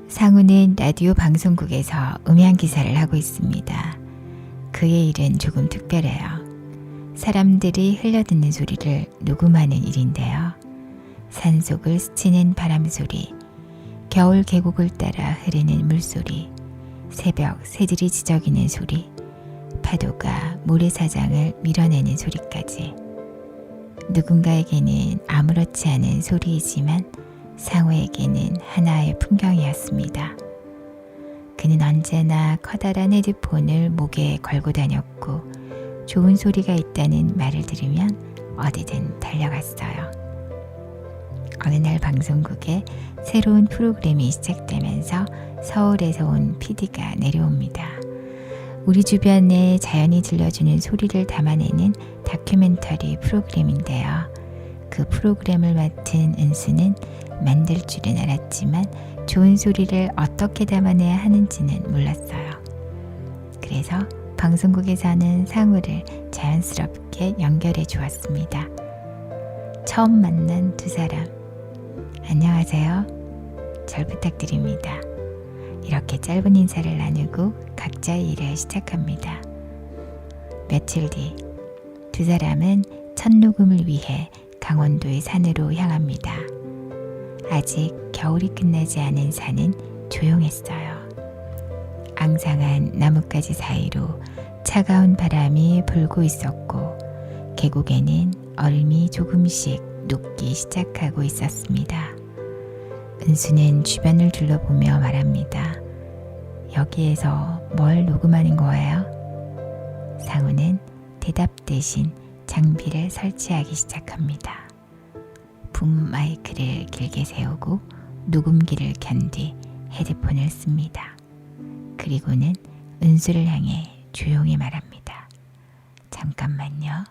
상우는 라디오 방송국에서 음향 기사를 하고 있습니다. 그의 일은 조금 특별해요. 사람들이 흘려듣는 소리를 녹음하는 일인데요. 산속을 스치는 바람 소리, 겨울 계곡을 따라 흐르는 물소리, 새벽 새들이 지저귀는 소리, 파도가 모래사장을 밀어내는 소리까지. 누군가에게는 아무렇지 않은 소리이지만 상우에게는 하나의 풍경이었습니다. 그는 언제나 커다란 헤드폰을 목에 걸고 다녔고 좋은 소리가 있다는 말을 들으면 어디든 달려갔어요. 어느 날 방송국에 새로운 프로그램이 시작되면서 서울에서 온 PD가 내려옵니다. 우리 주변에 자연이 들려주는 소리를 담아내는 다큐멘터리 프로그램인데요. 그 프로그램을 맡은 은수는 만들 줄은 알았지만 좋은 소리를 어떻게 담아내야 하는지는 몰랐어요. 그래서 방송국에서는 상우를 자연스럽게 연결해 주었습니다. 처음 만난 두 사람. 안녕하세요. 잘 부탁드립니다. 이렇게 짧은 인사를 나누고 각자의 일을 시작합니다. 며칠 뒤 두 사람은 첫 녹음을 위해 강원도의 산으로 향합니다. 아직 겨울이 끝나지 않은 산은 조용했어요. 앙상한 나뭇가지 사이로 차가운 바람이 불고 있었고 계곡에는 얼음이 조금씩 녹기 시작하고 있었습니다. 은수는 주변을 둘러보며 말합니다. 여기에서 뭘 녹음하는 거예요? 상우는 대답 대신 장비를 설치하기 시작합니다. 붐 마이크를 길게 세우고 녹음기를 켠 뒤 헤드폰을 씁니다. 그리고는 은수를 향해 조용히 말합니다. 잠깐만요.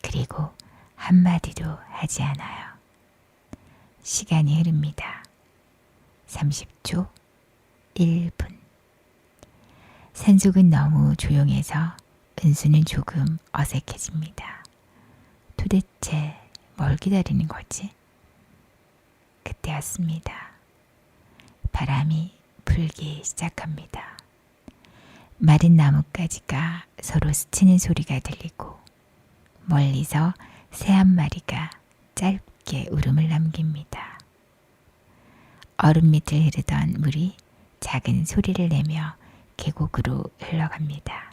그리고 한마디도 하지 않아요. 시간이 흐릅니다. 30초, 1분. 산속은 너무 조용해서 은수는 조금 어색해집니다. 도대체 뭘 기다리는 거지? 그때였습니다. 바람이 불기 시작합니다. 마른 나뭇가지가 서로 스치는 소리가 들리고 멀리서 새 한 마리가 짧게 울음을 남깁니다. 얼음 밑을 흐르던 물이 작은 소리를 내며 계곡으로 흘러갑니다.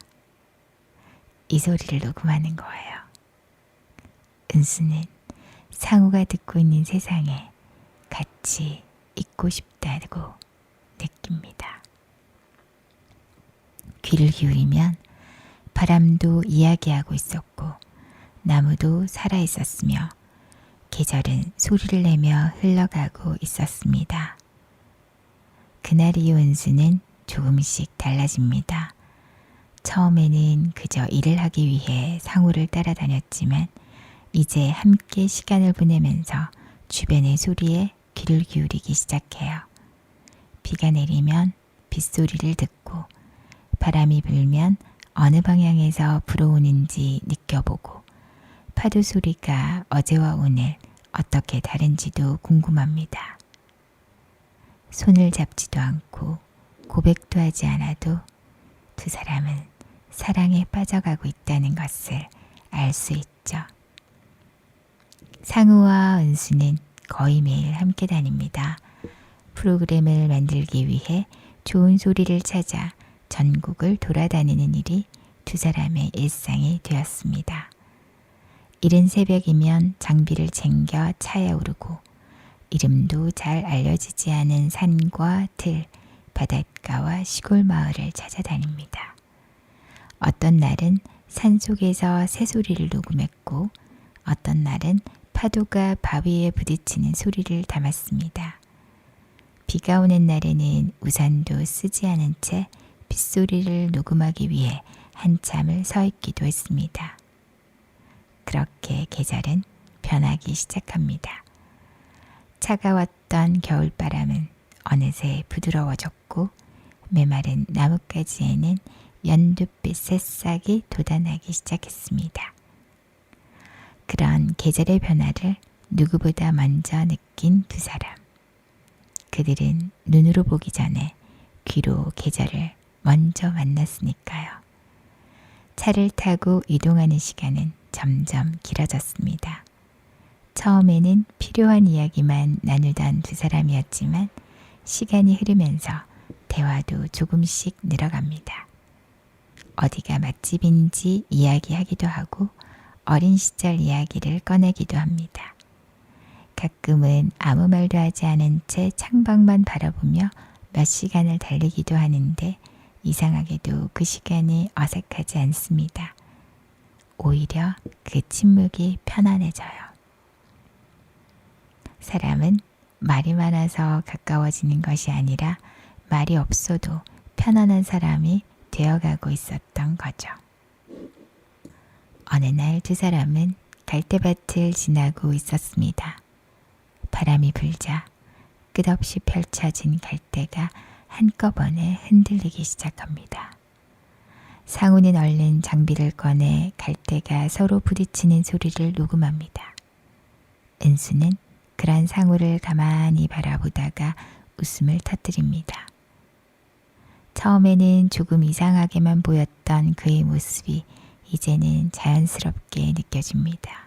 이 소리를 녹음하는 거예요. 은수는 상우가 듣고 있는 세상에 같이 있고 싶다고 느낍니다. 귀를 기울이면 바람도 이야기하고 있었고 나무도 살아 있었으며 계절은 소리를 내며 흘러가고 있었습니다. 그날 이후 은수는 조금씩 달라집니다. 처음에는 그저 일을 하기 위해 상우를 따라다녔지만 이제 함께 시간을 보내면서 주변의 소리에 귀를 기울이기 시작해요. 비가 내리면 빗소리를 듣고 바람이 불면 어느 방향에서 불어오는지 느껴보고 파도 소리가 어제와 오늘 어떻게 다른지도 궁금합니다. 손을 잡지도 않고 고백도 하지 않아도 두 사람은 사랑에 빠져가고 있다는 것을 알 수 있죠. 상우와 은수는 거의 매일 함께 다닙니다. 프로그램을 만들기 위해 좋은 소리를 찾아 전국을 돌아다니는 일이 두 사람의 일상이 되었습니다. 이른 새벽이면 장비를 챙겨 차에 오르고 이름도 잘 알려지지 않은 산과 들, 바닷가와 시골 마을을 찾아다닙니다. 어떤 날은 산속에서 새소리를 녹음했고 어떤 날은 파도가 바위에 부딪히는 소리를 담았습니다. 비가 오는 날에는 우산도 쓰지 않은 채 빗소리를 녹음하기 위해 한참을 서 있기도 했습니다. 그렇게 계절은 변하기 시작합니다. 차가웠던 겨울바람은 어느새 부드러워졌고 메마른 나뭇가지에는 연두빛 새싹이 돋아나기 시작했습니다. 그런 계절의 변화를 누구보다 먼저 느낀 두 사람. 그들은 눈으로 보기 전에 귀로 계절을 먼저 만났으니까요. 차를 타고 이동하는 시간은 점점 길어졌습니다. 처음에는 필요한 이야기만 나누던 두 사람이었지만 시간이 흐르면서 대화도 조금씩 늘어갑니다. 어디가 맛집인지 이야기하기도 하고 어린 시절 이야기를 꺼내기도 합니다. 가끔은 아무 말도 하지 않은 채 창밖만 바라보며 몇 시간을 달리기도 하는데 이상하게도 그 시간이 어색하지 않습니다. 오히려 그 침묵이 편안해져요. 사람은 말이 많아서 가까워지는 것이 아니라 말이 없어도 편안한 사람이 되어가고 있었던 거죠. 어느 날 두 사람은 갈대밭을 지나고 있었습니다. 바람이 불자 끝없이 펼쳐진 갈대가 한꺼번에 흔들리기 시작합니다. 상우는 얼른 장비를 꺼내 갈대가 서로 부딪히는 소리를 녹음합니다. 은수는 그런 상우를 가만히 바라보다가 웃음을 터뜨립니다. 처음에는 조금 이상하게만 보였던 그의 모습이 이제는 자연스럽게 느껴집니다.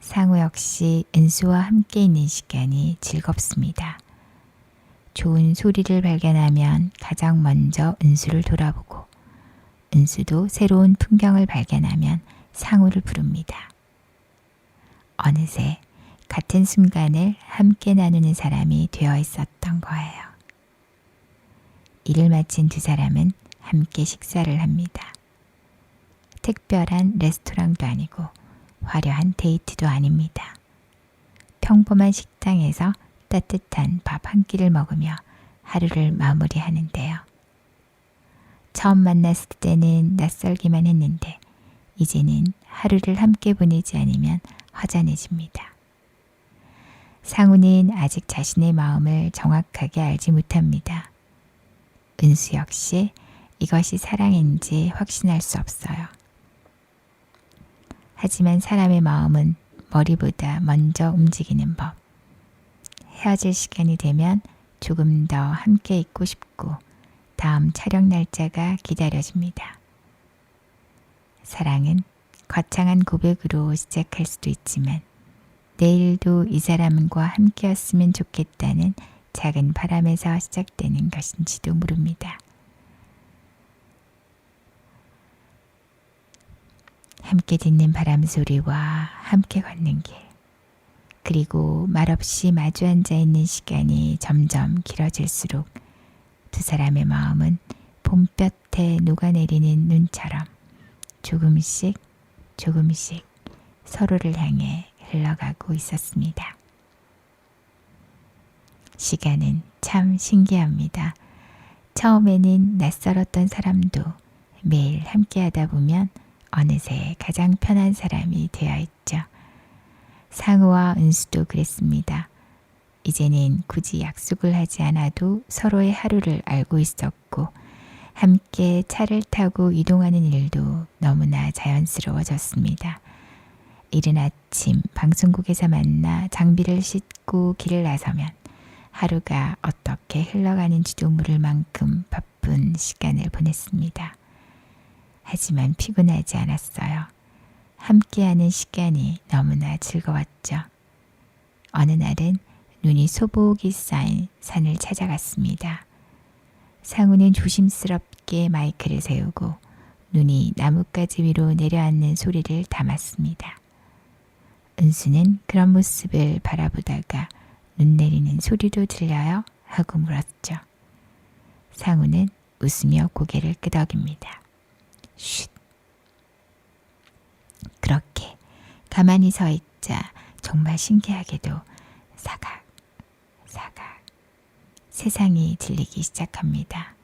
상우 역시 은수와 함께 있는 시간이 즐겁습니다. 좋은 소리를 발견하면 가장 먼저 은수를 돌아보고 은수도 새로운 풍경을 발견하면 상우를 부릅니다. 어느새 같은 순간을 함께 나누는 사람이 되어 있었던 거예요. 일을 마친 두 사람은 함께 식사를 합니다. 특별한 레스토랑도 아니고 화려한 데이트도 아닙니다. 평범한 식당에서 따뜻한 밥 한 끼를 먹으며 하루를 마무리하는데요. 처음 만났을 때는 낯설기만 했는데 이제는 하루를 함께 보내지 않으면 허전해집니다. 상우는 아직 자신의 마음을 정확하게 알지 못합니다. 은수 역시 이것이 사랑인지 확신할 수 없어요. 하지만 사람의 마음은 머리보다 먼저 움직이는 법. 헤어질 시간이 되면 조금 더 함께 있고 싶고 다음 촬영 날짜가 기다려집니다. 사랑은 거창한 고백으로 시작할 수도 있지만 내일도 이 사람과 함께였으면 좋겠다는 작은 바람에서 시작되는 것인지도 모릅니다. 함께 듣는 바람 소리와 함께 걷는 길, 그리고 말없이 마주 앉아 있는 시간이 점점 길어질수록 두 사람의 마음은 봄볕에 녹아내리는 눈처럼 조금씩 조금씩 서로를 향해 흘러가고 있었습니다. 시간은 참 신기합니다. 처음에는 낯설었던 사람도 매일 함께 하다 보면 어느새 가장 편한 사람이 되어 있죠. 상우와 은수도 그랬습니다. 이제는 굳이 약속을 하지 않아도 서로의 하루를 알고 있었고 함께 차를 타고 이동하는 일도 너무나 자연스러워졌습니다. 이른 아침 방송국에서 만나 장비를 싣고 길을 나서면 하루가 어떻게 흘러가는지도 모를 만큼 바쁜 시간을 보냈습니다. 하지만 피곤하지 않았어요. 함께하는 시간이 너무나 즐거웠죠. 어느 날은 눈이 소복이 쌓인 산을 찾아갔습니다. 상우는 조심스럽게 마이크를 세우고 눈이 나뭇가지 위로 내려앉는 소리를 담았습니다. 은수는 그런 모습을 바라보다가 눈 내리는 소리도 들려요? 하고 물었죠. 상우는 웃으며 고개를 끄덕입니다. 쉿. 그렇게 가만히 서 있자 정말 신기하게도 사각, 사각 세상이 들리기 시작합니다.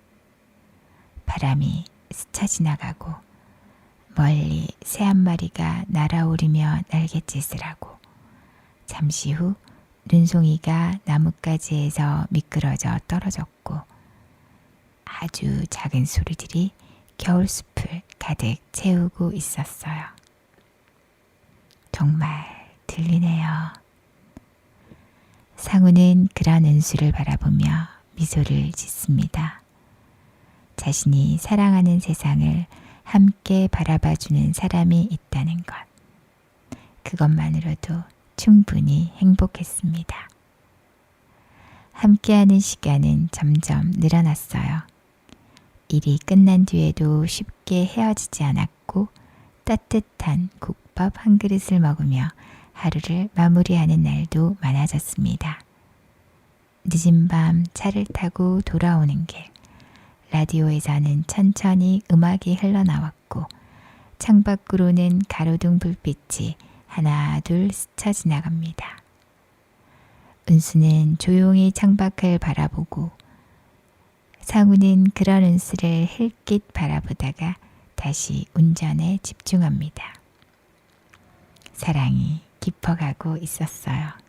바람이 스쳐 지나가고 멀리 새 한 마리가 날아오르며 날갯짓을 하고 잠시 후 눈송이가 나뭇가지에서 미끄러져 떨어졌고 아주 작은 소리들이 겨울숲을 가득 채우고 있었어요. 정말 들리네요. 상우는 그런 은수를 바라보며 미소를 짓습니다. 자신이 사랑하는 세상을 함께 바라봐주는 사람이 있다는 것. 그것만으로도 충분히 행복했습니다. 함께하는 시간은 점점 늘어났어요. 일이 끝난 뒤에도 쉽게 헤어지지 않았고 따뜻한 국밥 한 그릇을 먹으며 하루를 마무리하는 날도 많아졌습니다. 늦은 밤 차를 타고 돌아오는 길, 라디오에서는 천천히 음악이 흘러나왔고 창밖으로는 가로등 불빛이 하나 둘 스쳐 지나갑니다. 은수는 조용히 창밖을 바라보고 상우는 그런 은수를 힐끗 바라보다가 다시 운전에 집중합니다. 사랑이 깊어가고 있었어요.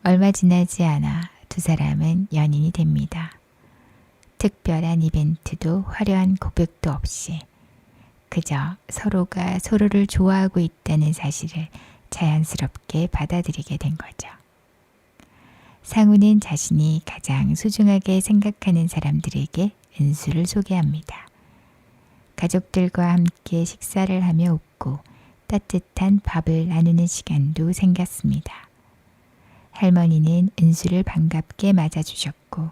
얼마 지나지 않아 두 사람은 연인이 됩니다. 특별한 이벤트도 화려한 고백도 없이 그저 서로가 서로를 좋아하고 있다는 사실을 자연스럽게 받아들이게 된 거죠. 상우는 자신이 가장 소중하게 생각하는 사람들에게 은수를 소개합니다. 가족들과 함께 식사를 하며 웃고 따뜻한 밥을 나누는 시간도 생겼습니다. 할머니는 은수를 반갑게 맞아주셨고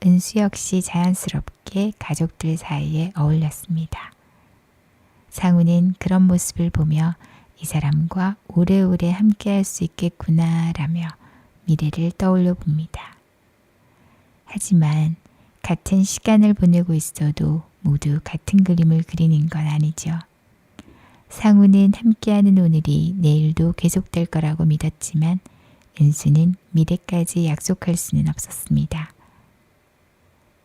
은수 역시 자연스럽게 가족들 사이에 어울렸습니다. 상우는 그런 모습을 보며 이 사람과 오래오래 함께할 수 있겠구나라며 미래를 떠올려 봅니다. 하지만 같은 시간을 보내고 있어도 모두 같은 그림을 그리는 건 아니죠. 상우는 함께하는 오늘이 내일도 계속될 거라고 믿었지만 은수는 미래까지 약속할 수는 없었습니다.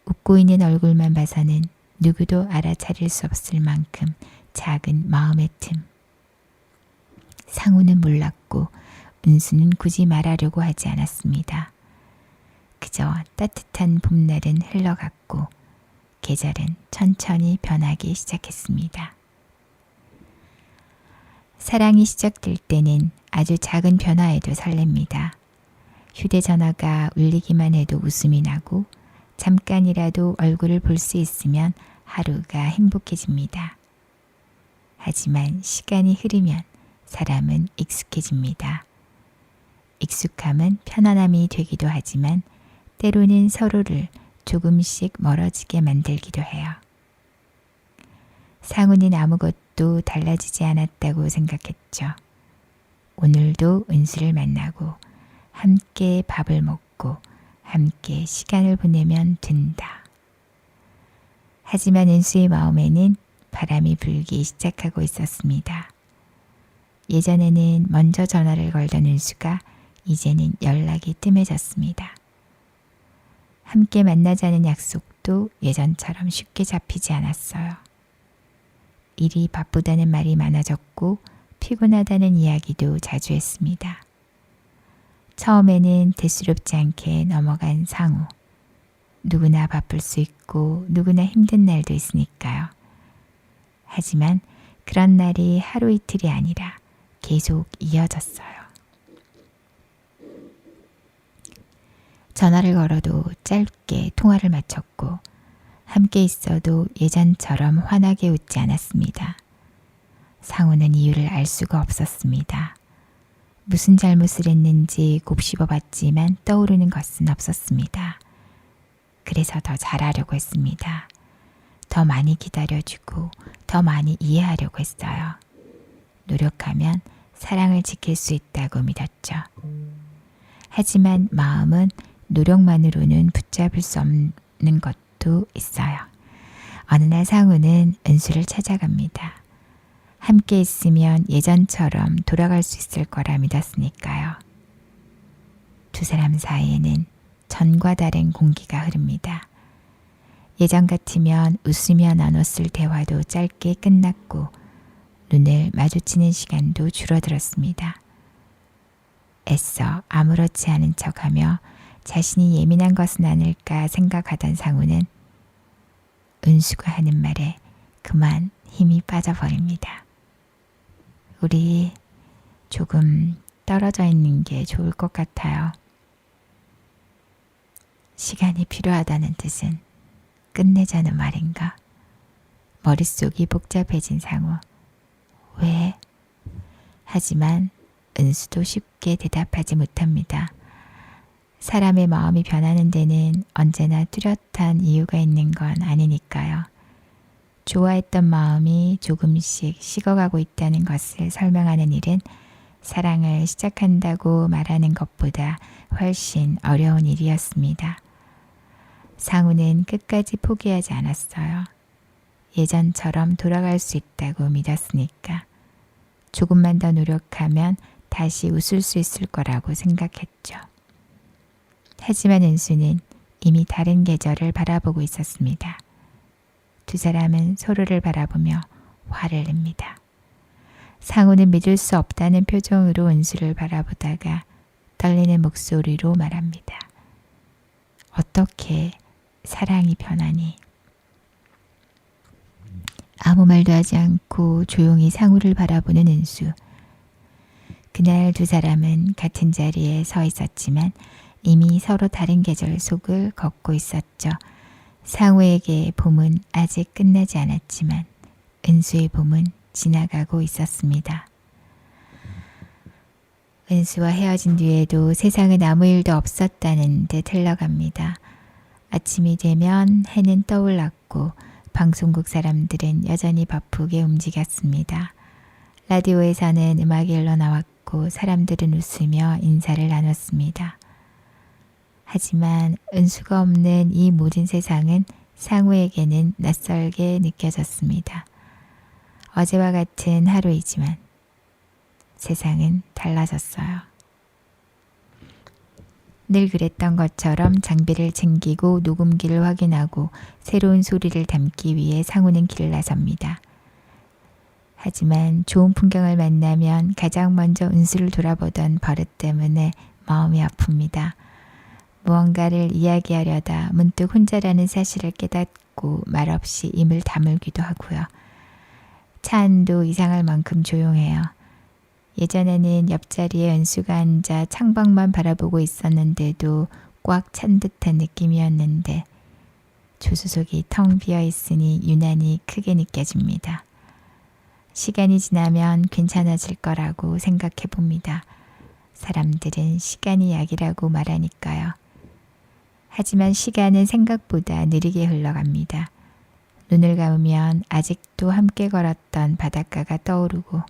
웃고 있는 얼굴만 봐서는 누구도 알아차릴 수 없을 만큼 작은 마음의 틈. 상우는 몰랐고 은수는 굳이 말하려고 하지 않았습니다. 그저 따뜻한 봄날은 흘러갔고 계절은 천천히 변하기 시작했습니다. 사랑이 시작될 때는 아주 작은 변화에도 설렙니다. 휴대전화가 울리기만 해도 웃음이 나고 잠깐이라도 얼굴을 볼 수 있으면 하루가 행복해집니다. 하지만 시간이 흐르면 사람은 익숙해집니다. 익숙함은 편안함이 되기도 하지만 때로는 서로를 조금씩 멀어지게 만들기도 해요. 상우는 아무것도 달라지지 않았다고 생각했죠. 오늘도 은수를 만나고 함께 밥을 먹고 함께 시간을 보내면 된다. 하지만 은수의 마음에는 바람이 불기 시작하고 있었습니다. 예전에는 먼저 전화를 걸던 은수가 이제는 연락이 뜸해졌습니다. 함께 만나자는 약속도 예전처럼 쉽게 잡히지 않았어요. 일이 바쁘다는 말이 많아졌고 피곤하다는 이야기도 자주 했습니다. 처음에는 대수롭지 않게 넘어간 상우. 누구나 바쁠 수 있고 누구나 힘든 날도 있으니까요. 하지만 그런 날이 하루 이틀이 아니라 계속 이어졌어요. 전화를 걸어도 짧게 통화를 마쳤고 함께 있어도 예전처럼 환하게 웃지 않았습니다. 상우는 이유를 알 수가 없었습니다. 무슨 잘못을 했는지 곱씹어 봤지만 떠오르는 것은 없었습니다. 그래서 더 잘하려고 했습니다. 더 많이 기다려주고 더 많이 이해하려고 했어요. 노력하면 사랑을 지킬 수 있다고 믿었죠. 하지만 마음은 노력만으로는 붙잡을 수 없는 것도 있어요. 어느 날 상우는 은수를 찾아갑니다. 함께 있으면 예전처럼 돌아갈 수 있을 거라 믿었으니까요. 두 사람 사이에는 전과 다른 공기가 흐릅니다. 예전 같으면 웃으며 나눴을 대화도 짧게 끝났고 눈을 마주치는 시간도 줄어들었습니다. 애써 아무렇지 않은 척하며 자신이 예민한 것은 아닐까 생각하던 상우는 은수가 하는 말에 그만 힘이 빠져버립니다. 우리 조금 떨어져 있는 게 좋을 것 같아요. 시간이 필요하다는 뜻은 끝내자는 말인가? 머릿속이 복잡해진 상우. 왜? 하지만 은수도 쉽게 대답하지 못합니다. 사람의 마음이 변하는 데는 언제나 뚜렷한 이유가 있는 건 아니니까요. 좋아했던 마음이 조금씩 식어가고 있다는 것을 설명하는 일은 사랑을 시작한다고 말하는 것보다 훨씬 어려운 일이었습니다. 상우는 끝까지 포기하지 않았어요. 예전처럼 돌아갈 수 있다고 믿었으니까. 조금만 더 노력하면 다시 웃을 수 있을 거라고 생각했죠. 하지만 은수는 이미 다른 계절을 바라보고 있었습니다. 두 사람은 서로를 바라보며 화를 냅니다. 상우는 믿을 수 없다는 표정으로 은수를 바라보다가 떨리는 목소리로 말합니다. 어떻게 사랑이 변하니? 아무 말도 하지 않고 조용히 상우를 바라보는 은수. 그날 두 사람은 같은 자리에 서 있었지만 이미 서로 다른 계절 속을 걷고 있었죠. 상우에게 봄은 아직 끝나지 않았지만 은수의 봄은 지나가고 있었습니다. 은수와 헤어진 뒤에도 세상은 아무 일도 없었다는 듯 흘러갑니다. 아침이 되면 해는 떠올랐고 방송국 사람들은 여전히 바쁘게 움직였습니다. 라디오에서는 음악이 흘러나왔고 사람들은 웃으며 인사를 나눴습니다. 하지만 은수가 없는 이 모든 세상은 상우에게는 낯설게 느껴졌습니다. 어제와 같은 하루이지만 세상은 달라졌어요. 늘 그랬던 것처럼 장비를 챙기고 녹음기를 확인하고 새로운 소리를 담기 위해 상우는 길을 나섭니다. 하지만 좋은 풍경을 만나면 가장 먼저 은수를 돌아보던 버릇 때문에 마음이 아픕니다. 무언가를 이야기하려다 문득 혼자라는 사실을 깨닫고 말없이 입을 다물기도 하고요. 차 안도 이상할 만큼 조용해요. 예전에는 옆자리에 은수가 앉아 창밖만 바라보고 있었는데도 꽉 찬 듯한 느낌이었는데 조수석이 텅 비어 있으니 유난히 크게 느껴집니다. 시간이 지나면 괜찮아질 거라고 생각해 봅니다. 사람들은 시간이 약이라고 말하니까요. 하지만 시간은 생각보다 느리게 흘러갑니다. 눈을 감으면 아직도 함께 걸었던 바닷가가 떠오르고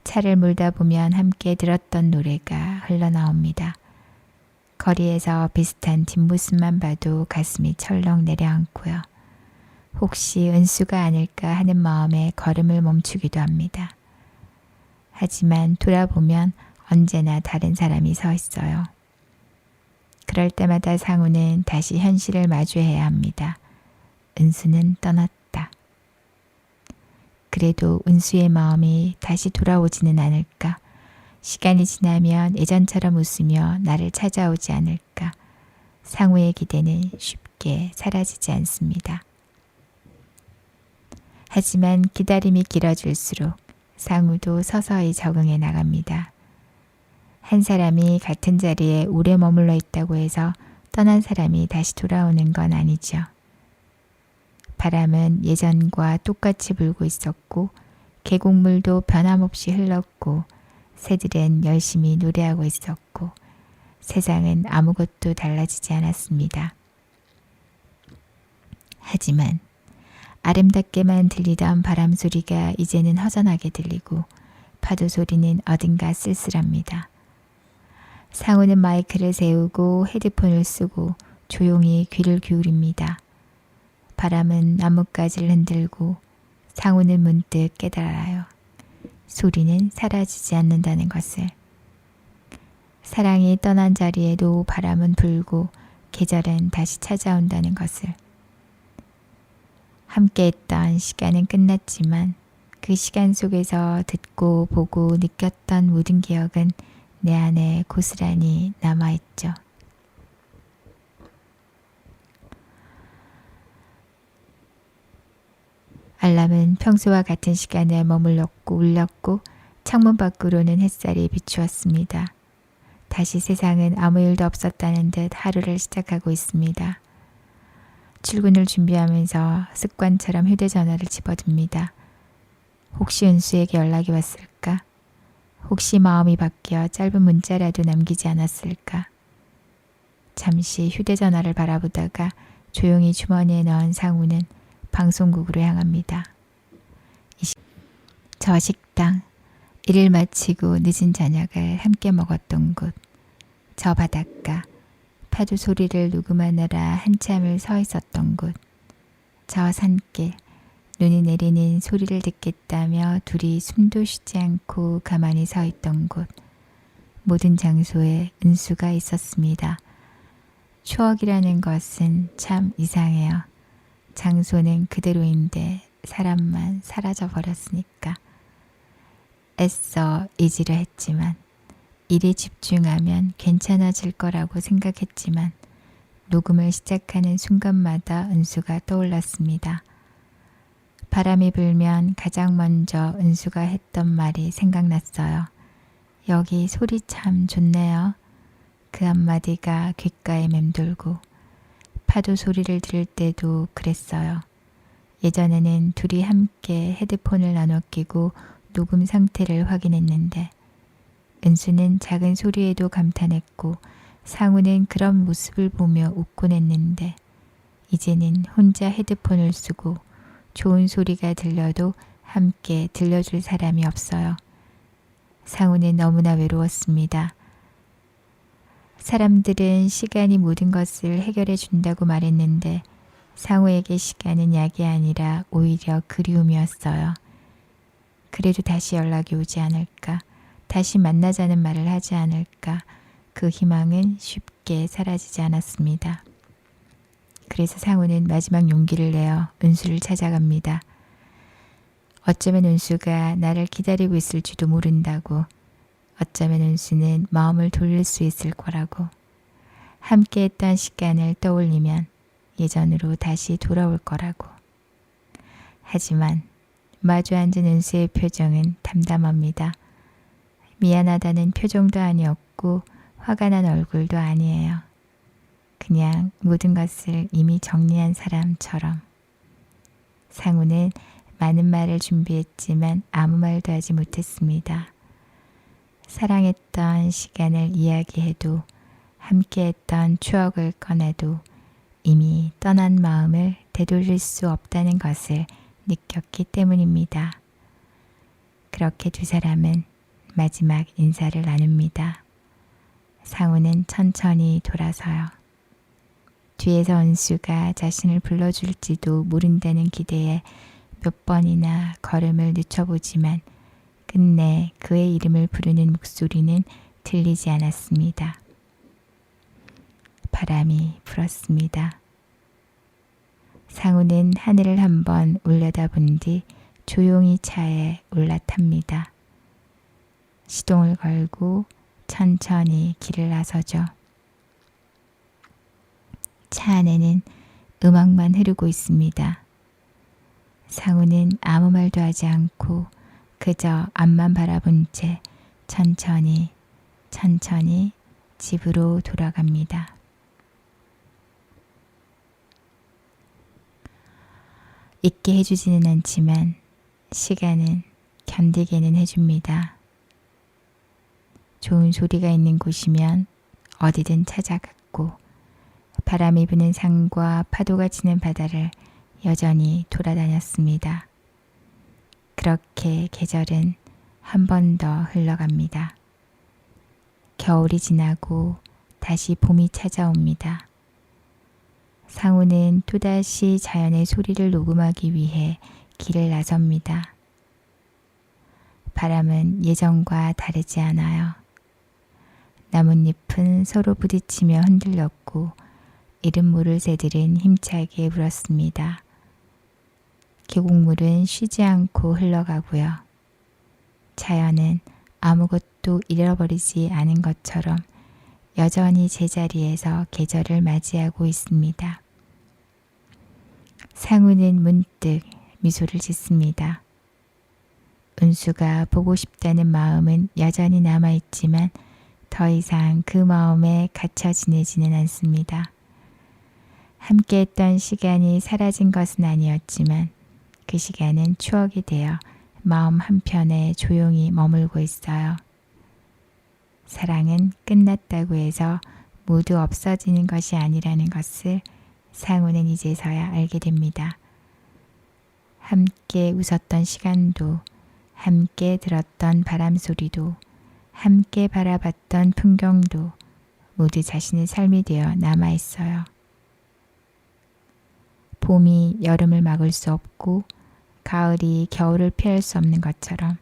차를 몰다 보면 함께 들었던 노래가 흘러나옵니다. 거리에서 비슷한 뒷모습만 봐도 가슴이 철렁 내려앉고요. 혹시 은수가 아닐까 하는 마음에 걸음을 멈추기도 합니다. 하지만 돌아보면 언제나 다른 사람이 서 있어요. 그럴 때마다 상우는 다시 현실을 마주해야 합니다. 은수는 떠났다. 그래도 은수의 마음이 다시 돌아오지는 않을까? 시간이 지나면 예전처럼 웃으며 나를 찾아오지 않을까? 상우의 기대는 쉽게 사라지지 않습니다. 하지만 기다림이 길어질수록 상우도 서서히 적응해 나갑니다. 한 사람이 같은 자리에 오래 머물러 있다고 해서 떠난 사람이 다시 돌아오는 건 아니죠. 바람은 예전과 똑같이 불고 있었고 계곡물도 변함없이 흘렀고 새들은 열심히 노래하고 있었고 세상은 아무것도 달라지지 않았습니다. 하지만 아름답게만 들리던 바람 소리가 이제는 허전하게 들리고 파도 소리는 어딘가 쓸쓸합니다. 상우는 마이크를 세우고 헤드폰을 쓰고 조용히 귀를 기울입니다. 바람은 나뭇가지를 흔들고 상우는 문득 깨달아요. 소리는 사라지지 않는다는 것을. 사랑이 떠난 자리에도 바람은 불고 계절은 다시 찾아온다는 것을. 함께했던 시간은 끝났지만 그 시간 속에서 듣고 보고 느꼈던 모든 기억은 내 안에 고스란히 남아있죠. 알람은 평소와 같은 시간에 머물렀고 울렸고 창문 밖으로는 햇살이 비추었습니다. 다시 세상은 아무 일도 없었다는 듯 하루를 시작하고 있습니다. 출근을 준비하면서 습관처럼 휴대전화를 집어듭니다. 혹시 은수에게 연락이 왔을까? 혹시 마음이 바뀌어 짧은 문자라도 남기지 않았을까? 잠시 휴대전화를 바라보다가 조용히 주머니에 넣은 상우는 방송국으로 향합니다. 저 식당, 일을 마치고 늦은 저녁을 함께 먹었던 곳, 저 바닷가, 파도 소리를 녹음하느라 한참을 서 있었던 곳, 저 산길, 눈이 내리는 소리를 듣겠다며 둘이 숨도 쉬지 않고 가만히 서 있던 곳, 모든 장소에 은수가 있었습니다. 추억이라는 것은 참 이상해요. 장소는 그대로인데 사람만 사라져 버렸으니까. 애써 잊으려 했지만, 일에 집중하면 괜찮아질 거라고 생각했지만 녹음을 시작하는 순간마다 은수가 떠올랐습니다. 바람이 불면 가장 먼저 은수가 했던 말이 생각났어요. 여기 소리 참 좋네요. 그 한마디가 귓가에 맴돌고 파도 소리를 들을 때도 그랬어요. 예전에는 둘이 함께 헤드폰을 나눠 끼고 녹음 상태를 확인했는데 은수는 작은 소리에도 감탄했고 상우는 그런 모습을 보며 웃곤 했는데 이제는 혼자 헤드폰을 쓰고 좋은 소리가 들려도 함께 들려줄 사람이 없어요. 상우는 너무나 외로웠습니다. 사람들은 시간이 모든 것을 해결해 준다고 말했는데 상우에게 시간은 약이 아니라 오히려 그리움이었어요. 그래도 다시 연락이 오지 않을까, 다시 만나자는 말을 하지 않을까, 그 희망은 쉽게 사라지지 않았습니다. 그래서 상우는 마지막 용기를 내어 은수를 찾아갑니다. 어쩌면 은수가 나를 기다리고 있을지도 모른다고, 어쩌면 은수는 마음을 돌릴 수 있을 거라고, 함께했던 시간을 떠올리면 예전으로 다시 돌아올 거라고. 하지만 마주 앉은 은수의 표정은 담담합니다. 미안하다는 표정도 아니었고 화가 난 얼굴도 아니에요. 그냥 모든 것을 이미 정리한 사람처럼. 상우는 많은 말을 준비했지만 아무 말도 하지 못했습니다. 사랑했던 시간을 이야기해도 함께했던 추억을 꺼내도 이미 떠난 마음을 되돌릴 수 없다는 것을 느꼈기 때문입니다. 그렇게 두 사람은 마지막 인사를 나눕니다. 상우는 천천히 돌아서요. 뒤에서 은수가 자신을 불러줄지도 모른다는 기대에 몇 번이나 걸음을 늦춰보지만 끝내 그의 이름을 부르는 목소리는 들리지 않았습니다. 바람이 불었습니다. 상우는 하늘을 한번 올려다본 뒤 조용히 차에 올라탑니다. 시동을 걸고 천천히 길을 나서죠. 차 안에는 음악만 흐르고 있습니다. 상우는 아무 말도 하지 않고 그저 앞만 바라본 채 천천히 집으로 돌아갑니다. 잊게 해주지는 않지만 시간은 견디게는 해줍니다. 좋은 소리가 있는 곳이면 어디든 찾아갔고 바람이 부는 산과 파도가 치는 바다를 여전히 돌아다녔습니다. 그렇게 계절은 한 번 더 흘러갑니다. 겨울이 지나고 다시 봄이 찾아옵니다. 상우는 또다시 자연의 소리를 녹음하기 위해 길을 나섭니다. 바람은 예전과 다르지 않아요. 나뭇잎은 서로 부딪히며 흔들렸고 이름 모를 새들은 힘차게 울었습니다. 계곡물은 쉬지 않고 흘러가고요. 자연은 아무것도 잃어버리지 않은 것처럼 여전히 제자리에서 계절을 맞이하고 있습니다. 상우는 문득 미소를 짓습니다. 은수가 보고 싶다는 마음은 여전히 남아있지만 더 이상 그 마음에 갇혀 지내지는 않습니다. 함께했던 시간이 사라진 것은 아니었지만 그 시간은 추억이 되어 마음 한편에 조용히 머물고 있어요. 사랑은 끝났다고 해서 모두 없어지는 것이 아니라는 것을 상우는 이제서야 알게 됩니다. 함께 웃었던 시간도, 함께 들었던 바람 소리도, 함께 바라봤던 풍경도 모두 자신의 삶이 되어 남아 있어요. 봄이 여름을 막을 수 없고 가을이 겨울을 피할 수 없는 것처럼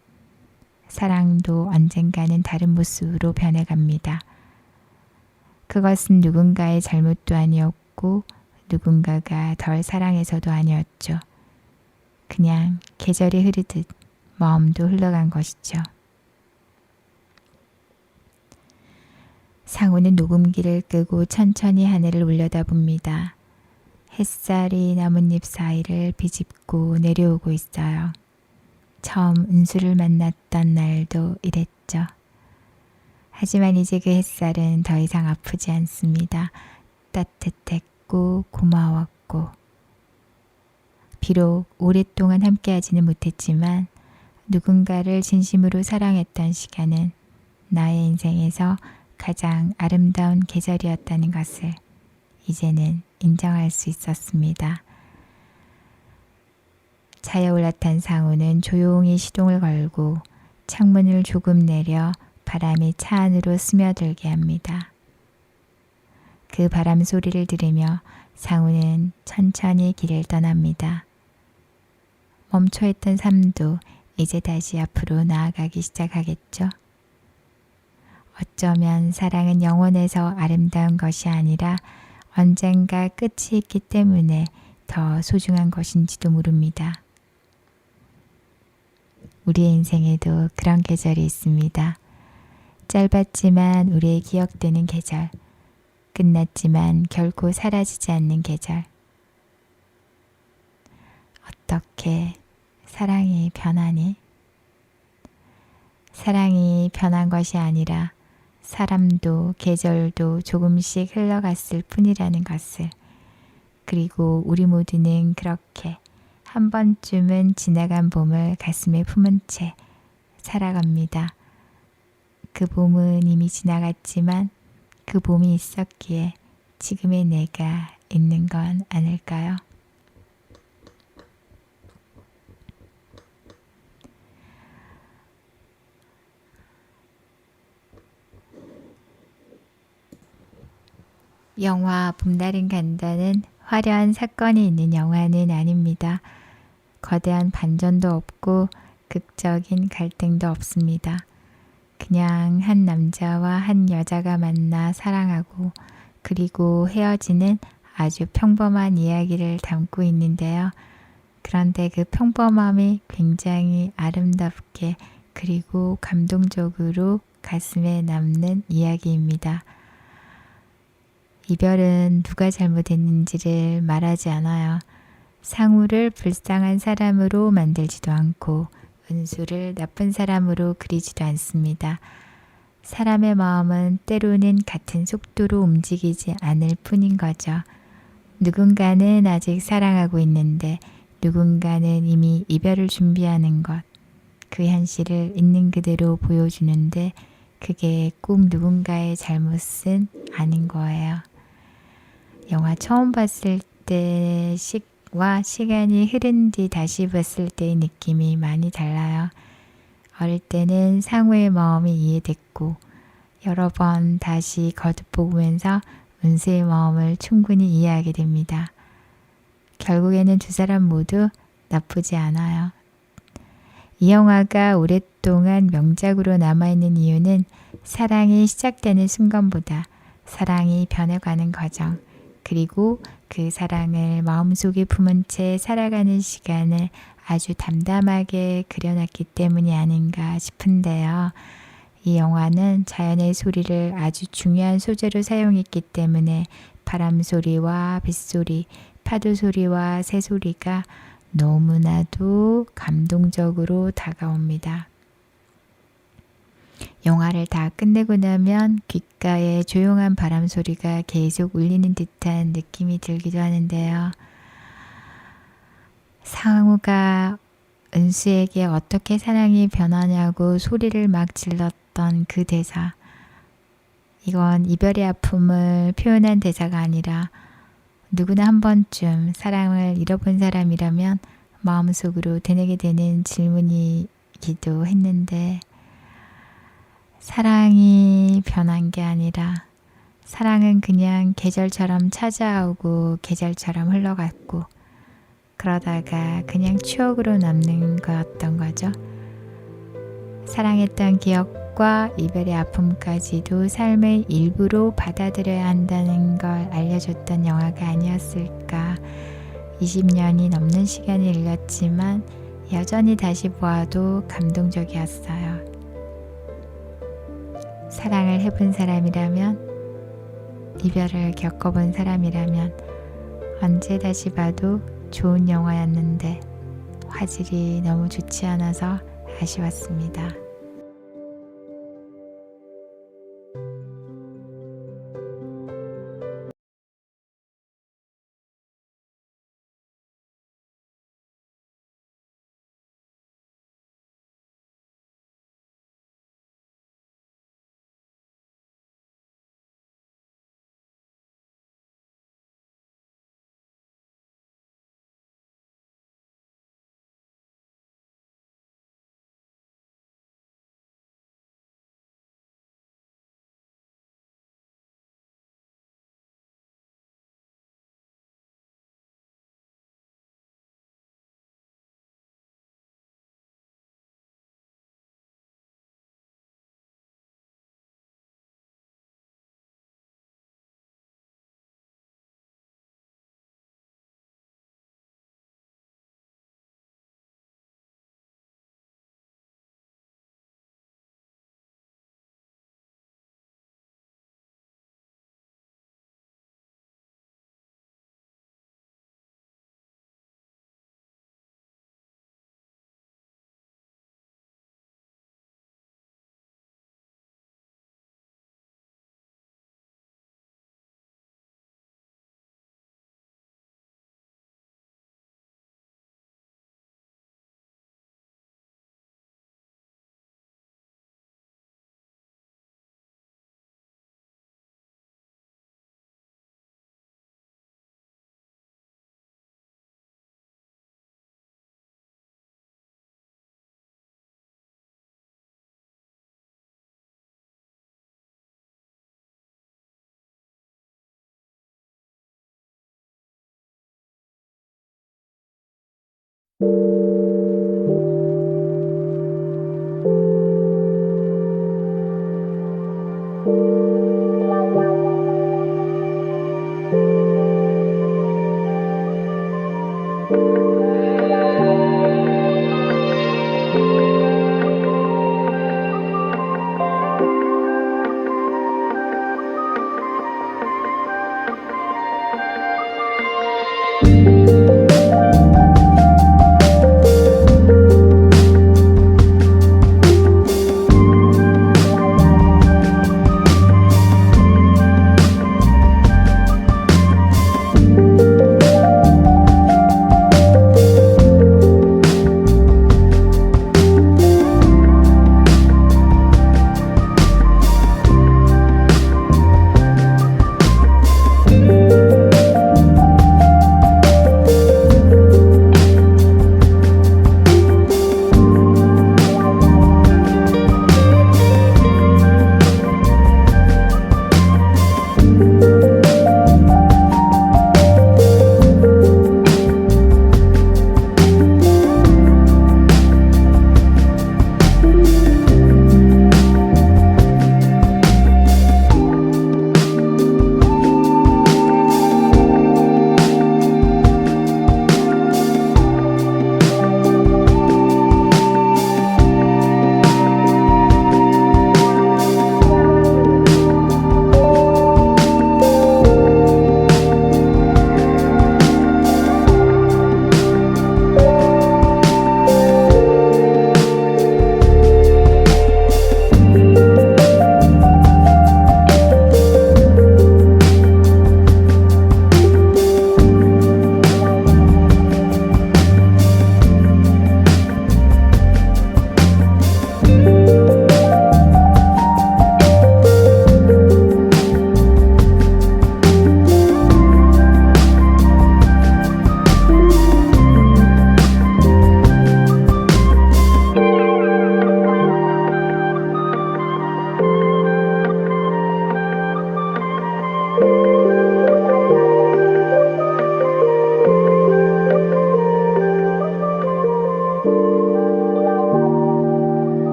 사랑도 언젠가는 다른 모습으로 변해갑니다. 그것은 누군가의 잘못도 아니었고 누군가가 덜 사랑해서도 아니었죠. 그냥 계절이 흐르듯 마음도 흘러간 것이죠. 상우는 녹음기를 끄고 천천히 하늘을 올려다봅니다. 햇살이 나뭇잎 사이를 비집고 내려오고 있어요. 처음 은수를 만났던 날도 이랬죠. 하지만 이제 그 햇살은 더 이상 아프지 않습니다. 따뜻했고 고마웠고 비록 오랫동안 함께하지는 못했지만 누군가를 진심으로 사랑했던 시간은 나의 인생에서 가장 아름다운 계절이었다는 것을 이제는 인정할 수 있었습니다. 차에 올라탄 상우는 조용히 시동을 걸고 창문을 조금 내려 바람이 차 안으로 스며들게 합니다. 그 바람 소리를 들으며 상우는 천천히 길을 떠납니다. 멈춰있던 삶도 이제 다시 앞으로 나아가기 시작하겠죠. 어쩌면 사랑은 영원해서 아름다운 것이 아니라 언젠가 끝이 있기 때문에 더 소중한 것인지도 모릅니다. 우리의 인생에도 그런 계절이 있습니다. 짧았지만 우리의 기억되는 계절, 끝났지만 결코 사라지지 않는 계절. 어떻게 사랑이 변하니? 사랑이 변한 것이 아니라 사람도 계절도 조금씩 흘러갔을 뿐이라는 것을, 그리고 우리 모두는 그렇게 한 번쯤은 지나간 봄을 가슴에 품은 채 살아갑니다. 그 봄은 이미 지나갔지만 그 봄이 있었기에 지금의 내가 있는 건 아닐까요? 영화 봄날은 간다는 화려한 사건이 있는 영화는 아닙니다. 거대한 반전도 없고 극적인 갈등도 없습니다. 그냥 한 남자와 한 여자가 만나 사랑하고 그리고 헤어지는 아주 평범한 이야기를 담고 있는데요. 그런데 그 평범함이 굉장히 아름답게 그리고 감동적으로 가슴에 남는 이야기입니다. 이별은 누가 잘못했는지를 말하지 않아요. 상우를 불쌍한 사람으로 만들지도 않고 은수를 나쁜 사람으로 그리지도 않습니다. 사람의 마음은 때로는 같은 속도로 움직이지 않을 뿐인 거죠. 누군가는 아직 사랑하고 있는데 누군가는 이미 이별을 준비하는 것. 그 현실을 있는 그대로 보여주는데 그게 꼭 누군가의 잘못은 아닌 거예요. 영화 처음 봤을 때와 시간이 흐른 뒤 다시 봤을 때의 느낌이 많이 달라요. 어릴 때는 상우의 마음이 이해됐고 여러 번 다시 거듭보면서 은수의 마음을 충분히 이해하게 됩니다. 결국에는 두 사람 모두 나쁘지 않아요. 이 영화가 오랫동안 명작으로 남아있는 이유는 사랑이 시작되는 순간보다 사랑이 변해가는 과정, 그리고 그 사랑을 마음속에 품은 채 살아가는 시간을 아주 담담하게 그려놨기 때문이 아닌가 싶은데요. 이 영화는 자연의 소리를 아주 중요한 소재로 사용했기 때문에 바람 소리와 빗소리, 파도 소리와 새 소리가 너무나도 감동적으로 다가옵니다. 영화를 다 끝내고 나면 귓가에 조용한 바람 소리가 계속 울리는 듯한 느낌이 들기도 하는데요. 상우가 은수에게 어떻게 사랑이 변하냐고 소리를 막 질렀던 그 대사. 이건 이별의 아픔을 표현한 대사가 아니라 누구나 한 번쯤 사랑을 잃어본 사람이라면 마음속으로 되뇌게 되는 질문이기도 했는데, 사랑이 변한 게 아니라 사랑은 그냥 계절처럼 찾아오고 계절처럼 흘러갔고 그러다가 그냥 추억으로 남는 거였던 거죠. 사랑했던 기억과 이별의 아픔까지도 삶의 일부로 받아들여야 한다는 걸 알려줬던 영화가 아니었을까. 20년이 넘는 시간을 흘렸지만 여전히 다시 보아도 감동적이었어요. 사랑을 해본 사람이라면, 이별을 겪어본 사람이라면 언제 다시 봐도 좋은 영화였는데 화질이 너무 좋지 않아서 아쉬웠습니다.